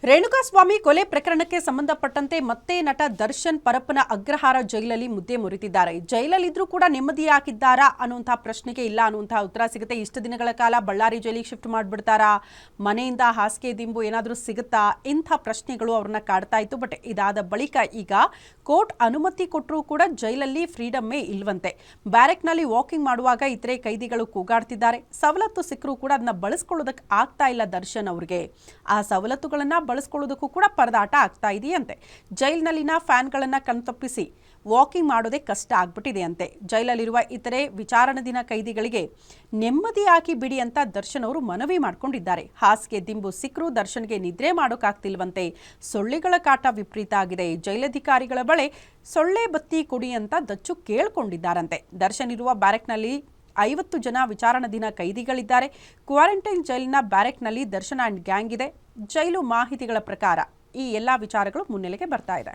ರೇಣುಕಾಸ್ವಾಮಿ ಕೊಲೆ ಪ್ರಕರಣಕ್ಕೆ ಸಂಬಂಧಪಟ್ಟಂತೆ ಮತ್ತೆ ನಟ ದರ್ಶನ್ ಪರಪ್ಪನ ಅಗ್ರಹಾರ ಜೈಲಲ್ಲಿ ಮುದ್ದೆ ಮುರಿತಿದ್ದಾರೆ. ಜೈಲಲ್ಲಿದ್ರೂ ಕೂಡ ನೆಮ್ಮದಿಯಾಗಿದ್ದಾರಾ ಅನ್ನುವಂತಹ ಪ್ರಶ್ನೆಗೆ ಇಲ್ಲ ಅನ್ನುವಂತಹ ಉತ್ತರ ಸಿಗುತ್ತೆ. ಇಷ್ಟು ದಿನಗಳ ಕಾಲ ಬಳ್ಳಾರಿ ಜೈಲಿಗೆ ಶಿಫ್ಟ್ ಮಾಡಿಬಿಡ್ತಾರಾ, ಮನೆಯಿಂದ ಹಾಸಿಗೆ ದಿಂಬು ಏನಾದರೂ ಸಿಗುತ್ತಾ, ಇಂಥ ಪ್ರಶ್ನೆಗಳು ಅವ್ರನ್ನ ಕಾಡ್ತಾ ಇತ್ತು. ಬಟ್ ಇದಾದ ಬಳಿಕ ಈಗ ಕೋರ್ಟ್ ಅನುಮತಿ ಕೊಟ್ಟರೂ ಕೂಡ ಜೈಲಲ್ಲಿ ಫ್ರೀಡಮ್ಮೇ ಇಲ್ವಂತೆ. ಬ್ಯಾರೆಕ್ನಲ್ಲಿ ವಾಕಿಂಗ್ ಮಾಡುವಾಗ ಇತರೆ ಕೈದಿಗಳು ಕೂಗಾಡ್ತಿದ್ದಾರೆ. ಸವಲತ್ತು ಸಿಕ್ಕರೂ ಕೂಡ ಅದನ್ನ ಬಳಸ್ಕೊಳ್ಳೋದಕ್ಕೆ ಆಗ್ತಾ ಇಲ್ಲ ದರ್ಶನ್ ಅವ್ರಿಗೆ. ಆ ಸವಲತ್ತುಗಳನ್ನ ಬಳಸ್ಕೊಳ್ಳೋದಕ್ಕೂ ಕೂಡ ಪರದಾಟ ಆಗ್ತಾ ಇದೆಯಂತೆ. ಜೈಲಿನಲ್ಲಿನ ಫ್ಯಾನ್ಗಳನ್ನ ಕಣ್ತಪ್ಪಿಸಿ ವಾಕಿಂಗ್ ಮಾಡೋದೇ ಕಷ್ಟ ಆಗ್ಬಿಟ್ಟಿದೆ ಅಂತೆ. ಜೈಲಲ್ಲಿರುವ ಇತರೆ ವಿಚಾರಣಾಧೀನ ಕೈದಿಗಳಿಗೆ ನೆಮ್ಮದಿಯಾಗಿ ಬಿಡಿ ಅಂತ ದರ್ಶನ್ ಅವರು ಮನವಿ ಮಾಡ್ಕೊಂಡಿದ್ದಾರೆ. ಹಾಸಿಗೆ ದಿಂಬು ಸಿಕ್ಕರೂ ದರ್ಶನ್ಗೆ ನಿದ್ರೆ ಮಾಡೋಕ್ಕಾಗ್ತಿಲ್ವಂತೆ. ಸೊಳ್ಳೆಗಳ ಕಾಟ ವಿಪರೀತ ಆಗಿದೆ. ಜೈಲಧಿಕಾರಿಗಳ ಬಳಿ ಸೊಳ್ಳೆ ಬತ್ತಿ ಕೊಡಿ ಅಂತ ದಚ್ಚು ಕೇಳ್ಕೊಂಡಿದ್ದಾರಂತೆ. ದರ್ಶನ್ ಇರುವ ಬ್ಯಾರೆಕ್ನಲ್ಲಿ 50 ಜನ ವಿಚಾರಣಾಧೀನ ಕೈದಿಗಳಿದ್ದಾರೆ. ಕ್ವಾರಂಟೈನ್ ಜೈಲಿನ ಬ್ಯಾರೆಕ್ನಲ್ಲಿ ದರ್ಶನ್ ಆ್ಯಂಡ್ ಗ್ಯಾಂಗ್ ಇದೆ. ಜೈಲು ಮಾಹಿತಿಗಳ ಪ್ರಕಾರ ಈ ಎಲ್ಲ ವಿಚಾರಗಳು ಮುನ್ನೆಲೆಗೆ ಬರ್ತಾ ಇದೆ.